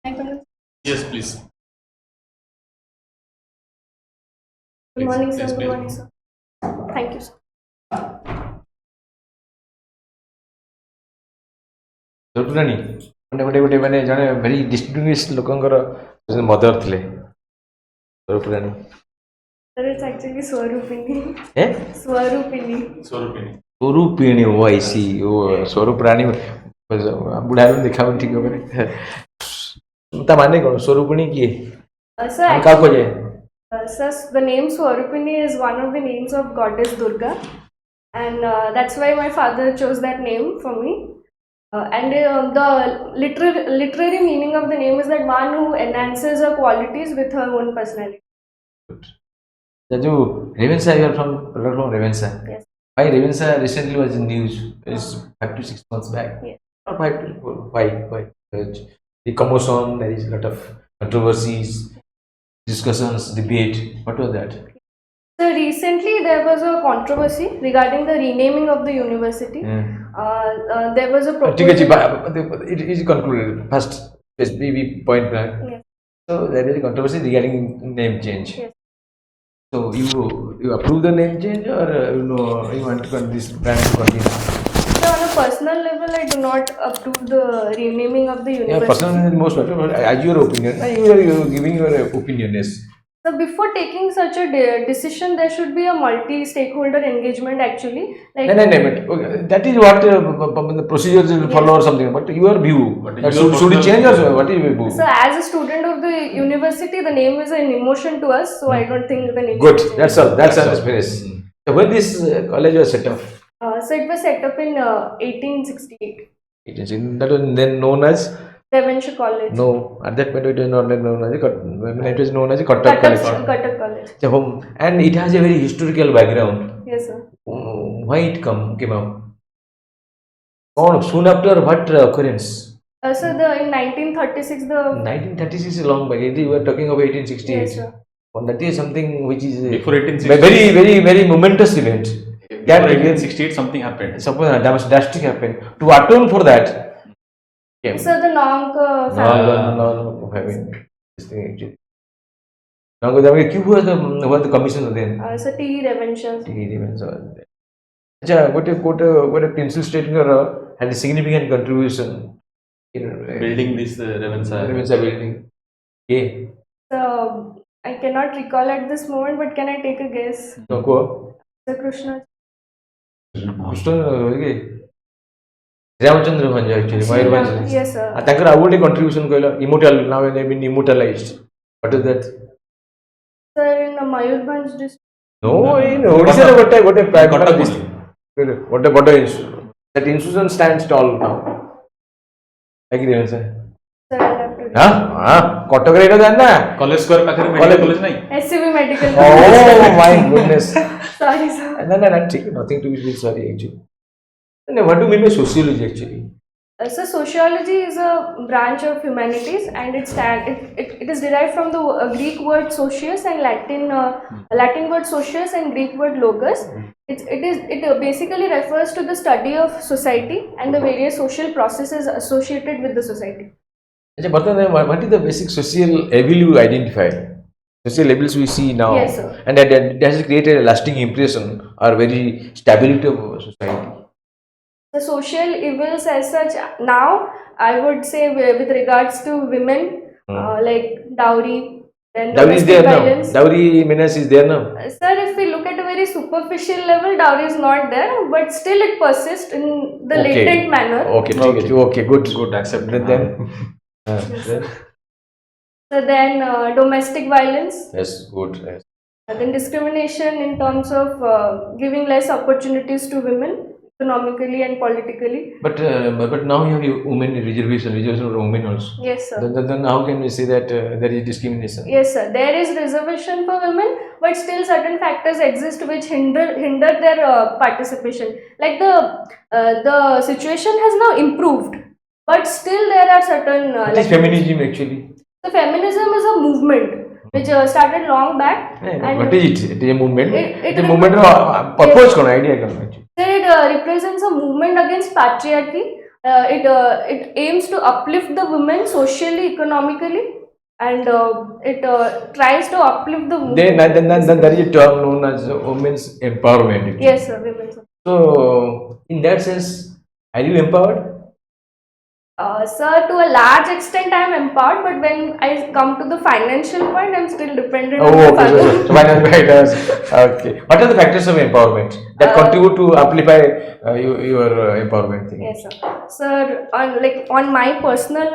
Yes, please. Good morning, sir. Please, Good please. morning, sir. Thank you, sir. Swarupini ଗୋଟେ ମାନେ ଜଣେ very ଡିଷ୍ଟିଂଗୁଇଶ୍ଡ ଲୋକଙ୍କର ମଦର ଥିଲେ Swarupini. Sir, it's actually Swarupini. Eh? Swarupini. Swarupini. Swarupini, oh I see. Oh, Swarupini बुढ़ा देखा ठीक है ता माने कौन Swarupini किए Sir, का को जे sir, the name Swarupini is one of the names of goddess Durga, and that's why my father chose that name for me. And the literary meaning of the name is that one who enhances her qualities with her own personality. जो Revensa, you are from Revensa. Yes. Why Revensa recently was in news? It's 5 to 6 months back. Yes. Or 5 to 4. Why? The commotion, there is a lot of controversies, discussions, debate. What was that? So recently there was a controversy regarding the renaming of the university. There was a proposal. It is concluded. First, we point back. Yes. So there is a controversy regarding name change. Yes. So you approve the name change, or you want this brand to continue? So on a personal level, I do not approve the renaming of the university. Yeah, personal is most better. But as your opinion, you are giving your opinion. Yes. So before taking such a decision, there should be a multi-stakeholder engagement actually. Like No, but okay, that is what the procedures will follow or something. But your view, should it change or what is your view? So as a student of the university, the name is an emotion to us. So I don't think the name. Good. should change. That's all. That's all. Finish. So when this college was set up? So it was set up in 1868. It is that was then known as. Devonshire College. No, at that point it was not known as it was known as Cuttack College. Cuttack College. And it has a very historical background. Yes, sir. Why it came out? Oh, soon after what occurrence? So in 1936 the. 1936 is long back. We were talking of 1868. Yes, sir. That is something which is Before 1868. very, very momentous event. Before 1868, something happened. Something drastic happened. To atone for that. So the Nonk family. No, having this thing actually. Now, who was the commissioner then? So T. Devonshire. What a pencil statement had a significant contribution in Building this Revensa building. Yeah. So I cannot recall at this moment, but can I take a guess? No, go. The Krishna. Ramachandra Bhanja actually, Mayur Bhanja. Yes, sir. Tankar award contribution koila immortal, now they have been immortalized. What is that? Sir, in Mayurbhanj district. No, in Odisha what a private institution. What a institution. That institution stands tall now. Agree, sir. Sir, I'll have to. Kotak rate is na. College Square pakhare medical college nahi. SCB Medical. Oh my goodness. Sorry, sir. No, nothing to be sorry actually. What do you mean by sociology actually? So sociology is a branch of humanities, and it is derived from the Greek word socius and Latin word socius and Greek word logos. It basically refers to the study of society and the various social processes associated with the society. What is the basic social evil you identify? Social labels we see now, Yes, sir. And that has created a lasting impression or very stability of society. The social evils as such now, I would say with regards to women, like dowry, then Dowry is domestic there violence. now. Dowry menace is there now. Sir, if we look at a very superficial level, dowry is not there, but still it persists in the latent manner. Okay, good. Good, accepted. Then, So then domestic violence, yes, good. Yes. then discrimination in terms of giving less opportunities to women economically and politically. But now you have women reservation for women also. Yes, sir. Then how can we say that there is discrimination? Yes, sir. There is reservation for women, but still certain factors exist which hinder their participation. Like the situation has now improved, but still there are certain. What is feminism actually? So feminism is a movement which started long back. And what is it? It is a movement. It a movement of purpose, idea. it represents a movement against patriarchy, it aims to uplift the women socially, economically, and it tries to uplift the women. Then there is a term known as women's empowerment. Actually. Yes, sir, women's. So, in that sense, are you empowered? Sir, to a large extent I am empowered, but when I come to the financial point, I am still dependent on the Okay. father. So financial factors. Okay. What are the factors of empowerment that contribute to amplify your empowerment thing? Yes, sir. Sir, on my personal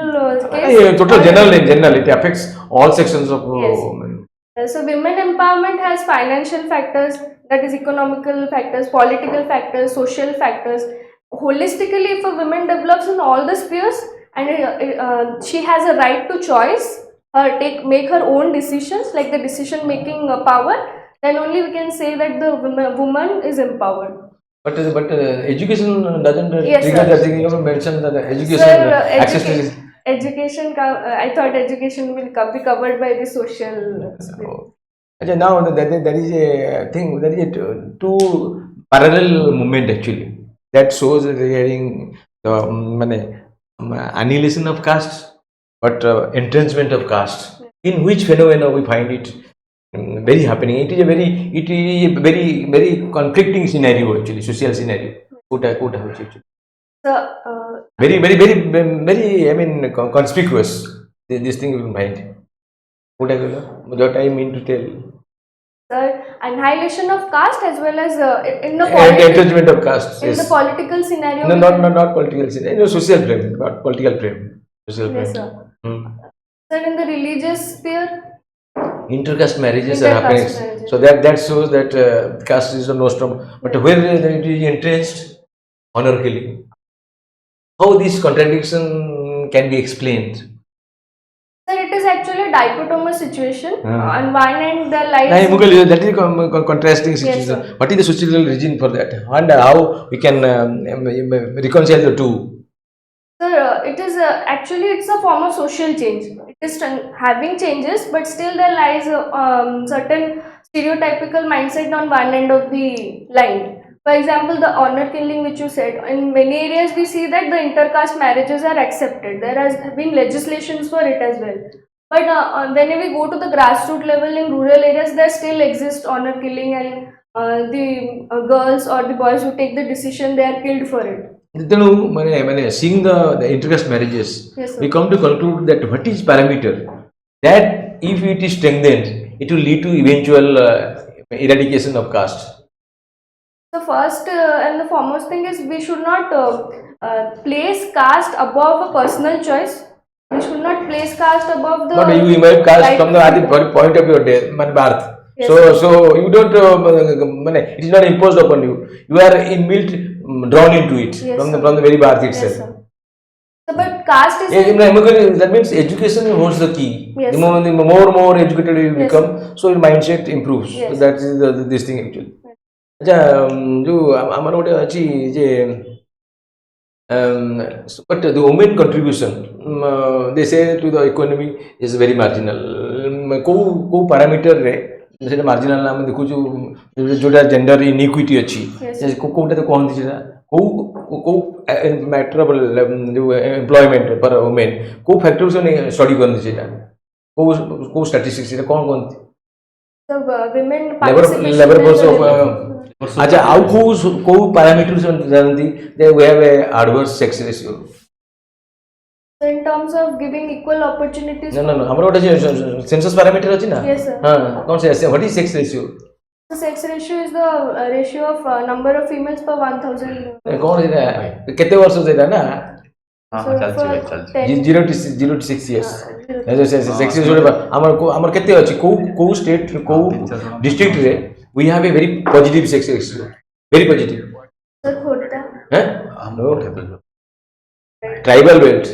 case. Total general, it affects all sections of Yes. women. So women empowerment has financial factors, that is economical factors, political factors, social factors. Holistically, if a woman develops in all the spheres and she has a right to choice, make her own decisions, like the decision making power, then only we can say that the woman is empowered. But education doesn't Yes, trigger sir. that thing. You mentioned that education, Sir, access to education, I thought education will be covered by the social sphere. Okay, now there is a thing, there is a two parallel movement actually that shows regarding the annihilation of caste, but entrenchment of caste. In which phenomena we find it very happening. It is a very conflicting scenario actually, social scenario. Actually. So, Very, I mean, conspicuous. This thing you will find. What I mean to tell. Sir, annihilation of caste as well as in the Entrenchment of caste. in Yes. the political scenario. No, not political scenario. No, social frame, not political frame. Social frame. Yes, sir. Sir, in the religious sphere. Intercaste marriages are happening. Intercaste marriages. So that shows that caste is a nostrum. But where it is entrenched, honor killing. How this contradiction can be explained? Sir, it is actually a dichotomous situation. On one end, the lies. That is a contrasting situation. sir. What is the social reason for that? And how we can reconcile the two? Sir, it is actually it's a form of social change. It is having changes, but still there lies certain stereotypical mindset on one end of the line. For example, the honor killing which you said, in many areas we see that the intercaste marriages are accepted. There has been legislations for it as well. But whenever we go to the grassroots level in rural areas, there still exists honor killing, and the girls or the boys who take the decision, they are killed for it. Seeing the intercaste marriages, Yes, sir. we come to conclude that what is parameter that if it is strengthened, it will lead to eventual eradication of caste. The first and the foremost thing is we should not place caste above a personal choice. We should not place caste above the. But you imagine caste right from the point of your birth. Yes, So you don't. It is not imposed upon you. You are inbuilt, drawn into it Yes, from sir. the very birth Yes, itself. sir. So, but caste is. That means education holds the key. Yes, The more educated you Yes, become, so your mindset improves. Yes. So that is this thing actually. अच्छा जो आमार गोटे अच्छी जे but the women contribution they say to the economy is very marginal. को parameter रे जैसे marginal नाम देखो जो gender inequity अच्छी जैसे कोटा तो कौन थी को matter जो employment पर women को factors ने study करने चाहिए को statistics से कौन थी So, women labor force of अच्छा आउ को parameters जानती they we have a adverse sex ratio. So, in terms of giving equal opportunities. No हमारा गोटे census parameter अच्छी ना Yes, sir. हाँ कौन से what is sex ratio? The sex ratio is the ratio of number of females per 1000. कौन है कितने वर्षों से था ना So, 0 to 6 years sex ratio हमार कितने अच्छी को state को district रे we have a very positive sex ratio, very positive. Sir, khota. No. Tribal belt.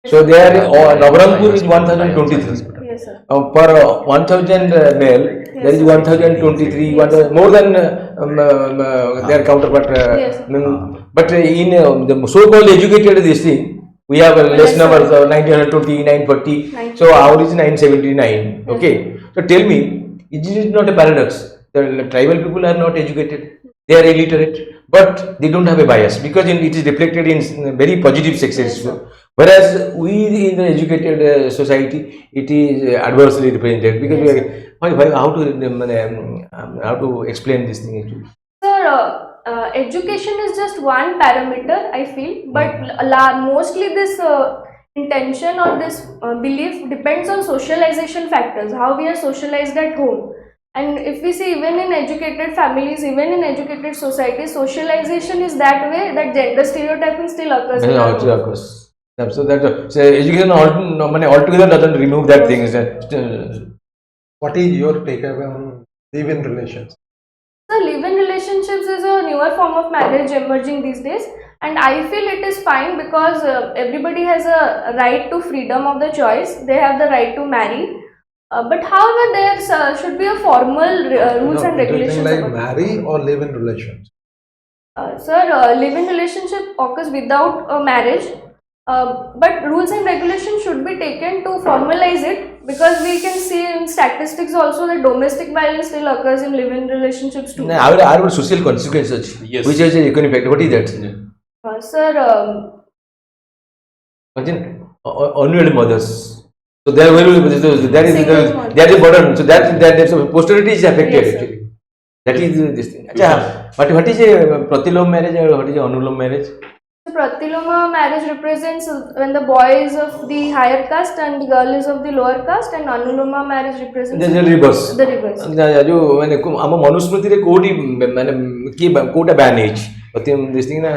So there Navaranpur is 1023. Yes, sir. Per 1000 male, there is 1023, more than their counterpart. Yes. But in the so-called educated this thing, we have less numbers, 920, 940. So our is 979. Okay. So tell me, is it not a paradox? The tribal people are not educated. they are illiterate, but they don't have a bias because it is reflected in very positive success. Whereas we in the educated society, it is adversely represented because we are, how to explain this thing actually? Sir, education is just one parameter, I feel, but mostly this intention or this belief depends on socialization factors, how we are socialized at home. And if we see, even in educated families, even in educated societies, socialization is that way that gender stereotyping still occurs. In our Also home. occurs. So that education altogether doesn't remove that thing. What is your takeaway on live-in relations? So live-in relationships is a newer form of marriage emerging these days, and I feel it is fine because everybody has a right to freedom of the choice. They have the right to marry, but however, there should be a formal rules and regulations. Like about it. marry or live-in relations? Sir, live-in relationship occurs without a marriage, but rules and regulations should be taken to formalize it, because we can see in statistics also that domestic violence still occurs in live-in relationships too. Are social consequences? Yes. Which is economic factor. What is that? Sir, Unwed mothers. So they are that is Single mother. that is burden. So that so posterity is affected Yes, sir. actually. That is this thing. What is a pratilom marriage or what is a anulom marriage? Pratiloma marriage represents when the boy is of the higher caste and the girl is of the lower caste, and Anuloma marriage represents The reverse. the reverse. जो मैंने आम मनुस्मृति रे कोडी माने की कोटा बैन एज this thing na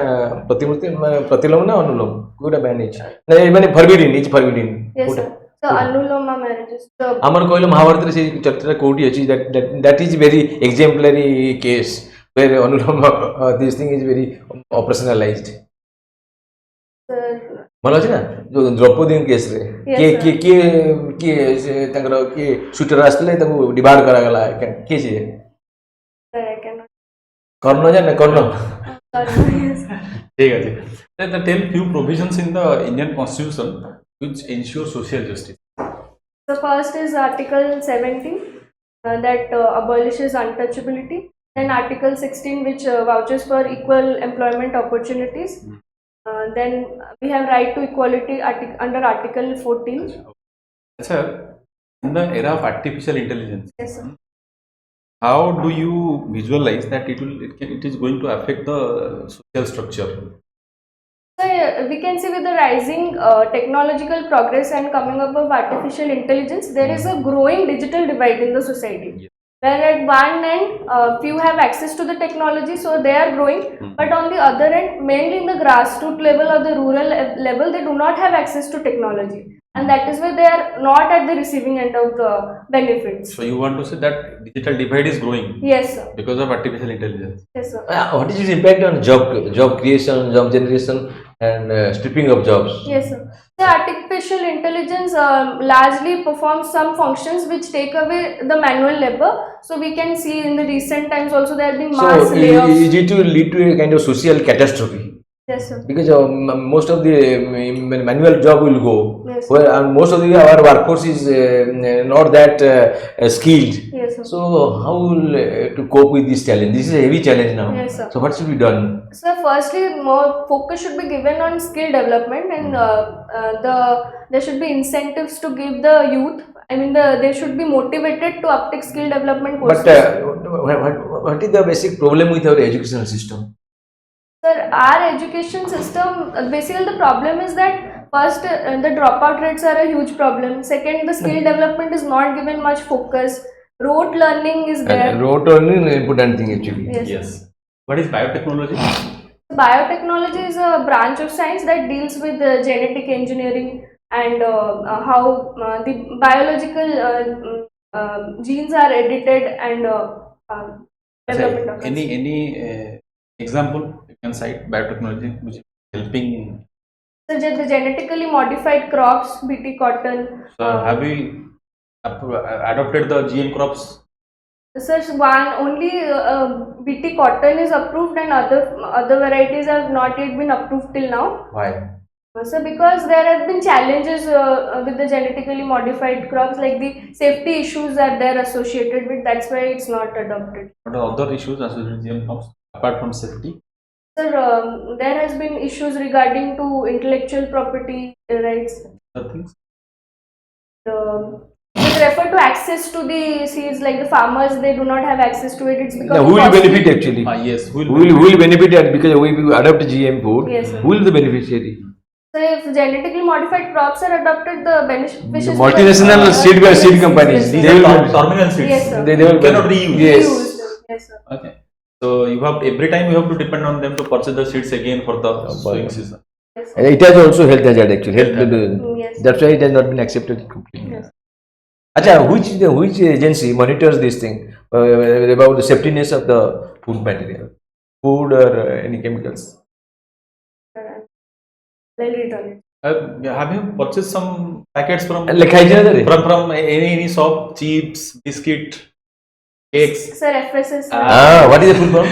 प्रतिमूर्ति प्रतिलोम ना अनुलोम कोटा बैन एज ना माने forbidden Yes, sir. So Anuloma marriage is the आमर कहलो महाभारत रे से चरित्र कोडी अछि that is very exemplary case where anulom this thing is very operationalized. ଭଲ ଅଛି ନା ଯୋଉ ଦ୍ରୌପଦୀ କେସ୍ ରେ କିଏ କିଏ କିଏ ତାଙ୍କର କିଏ ସୁଟର ଆସିଥିଲେ ତାକୁ ଡିଭାଇଡ୍ କରାଗଲା କିଏ ସିଏ କର୍ଣ୍ଣ ଜାନେ କର୍ଣ୍ଣ ठीक है जी tell few provisions in the Indian constitution which ensure social justice. The first is Article 17 that abolishes untouchability, then Article 16 which vouches for equal employment opportunities. Then we have right to equality under Article 14. Sir, in the era of artificial intelligence, Yes, sir. how do you visualize that it is going to affect the social structure? So we can see with the rising technological progress and coming up of artificial intelligence, there is a growing digital divide in the society. Yes. Where at one end, few have access to the technology, so they are growing. But on the other end, mainly in the grassroots level or the rural level, they do not have access to technology. And that is why they are not at the receiving end of the benefits. So you want to say that digital divide is growing? Yes, sir. Because of artificial intelligence. Yes, sir. What is its impact on job creation, job generation and stripping of jobs? Yes, sir. The artificial intelligence largely performs some functions which take away the manual labor. So we can see in the recent times also there have been mass So layoffs. is it to lead to a kind of social catastrophe? Yes, sir. Because most of the manual job will go, Yes, where most of our workforce is not that skilled. Yes, sir. So how will to cope with this challenge? This is a heavy challenge now. Yes, sir. So what should be done? So firstly, more focus should be given on skill development, and there should be incentives to give the youth. I mean, they should be motivated to uptake skill development courses. But what is the basic problem with our educational system? Sir, our education system, basically the problem is that first, the dropout rates are a huge problem. Second, the skill development is not given much focus. Rote learning is there. Rote learning is an important thing actually. Yes. What is biotechnology? Biotechnology is a branch of science that deals with genetic engineering and how the biological genes are edited and development of it. Any example you can cite biotechnology which is helping? So the genetically modified crops, BT cotton. So have we adopted the GM crops? Sir, only BT cotton is approved and other varieties have not yet been approved till now. Why? So because there have been challenges with the genetically modified crops, like the safety issues that they're associated with, that's why it's not adopted. What are other issues associated with GM crops? apart from safety? Sir, there has been issues regarding to intellectual property rights. Other things? With refer to access to the seeds, like the farmers, they do not have access to it. It's because Now, who will benefit actually? Yes. Who will benefit that because we adopt GM food? Yes, sir. Who will the beneficiary? So if genetically modified crops are adopted, the beneficiaries Multinational seed companies. These They are will. terminal seeds. Yes, sir. They will cannot reuse. Yes. Yes, sir. Okay. So you have every time you have to depend on them to purchase the seeds again for the sowing season. Yes, sir. It has also health hazard actually. Yes. That's why it has not been accepted completely. Yes. Acha, which agency monitors this thing about the safetyness of the food material, food or any chemicals? Well read on it. Have you purchased some packets from any shop, chips, biscuit, cakes? Sir, FSS. What is the full form?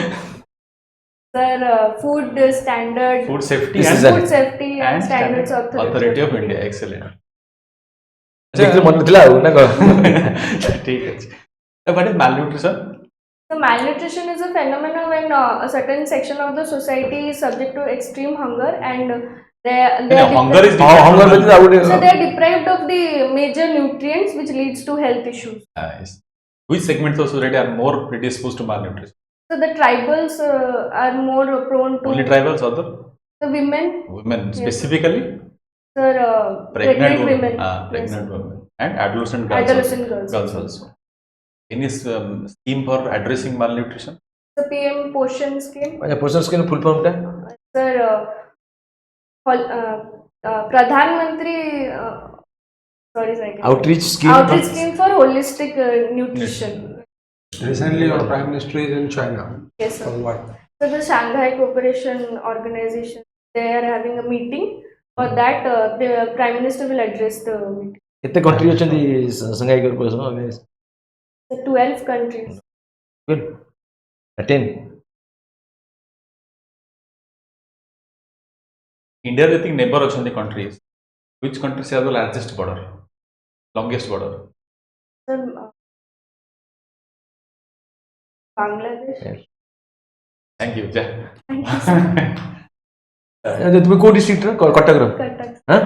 Sir, food standard. Food safety This and is a- Food safety and standards authority of India. Excellent. देखते मन दिला हो ना को ठीक है. What is malnutrition? So malnutrition is a phenomenon when a certain section of the society is subject to extreme hunger and Hunger is hunger means I would so they are deprived of the major nutrients, which leads to health issues. Yes. Which segments of society are more predisposed to malnutrition? So the tribals are more prone to Only tribals, other the women. women specifically. Sir, Pregnant women. Pregnant women and adolescent girls. Adolescent girls. Girls also. Any scheme for addressing malnutrition? The PM Poshan scheme. person skin full form ta Sir, Pradhan Mantri. Sorry. outreach scheme. Outreach scheme for holistic nutrition. Recently, our Prime Minister is in China. Yes, sir. For what? So the Shanghai Cooperation Organization, they are having a meeting. For that, the Prime Minister will address the meeting. कितने country अचंदी Shanghai corporation organization? The 12 countries. Good. 10. India, I think neighbor achandi countries. Which countries have the largest border, longest border? Sir, Bangladesh. Yes. Thank you. Jai. Thank you, sir. तुम्ही को district Cuttack रो Cuttack. हाँ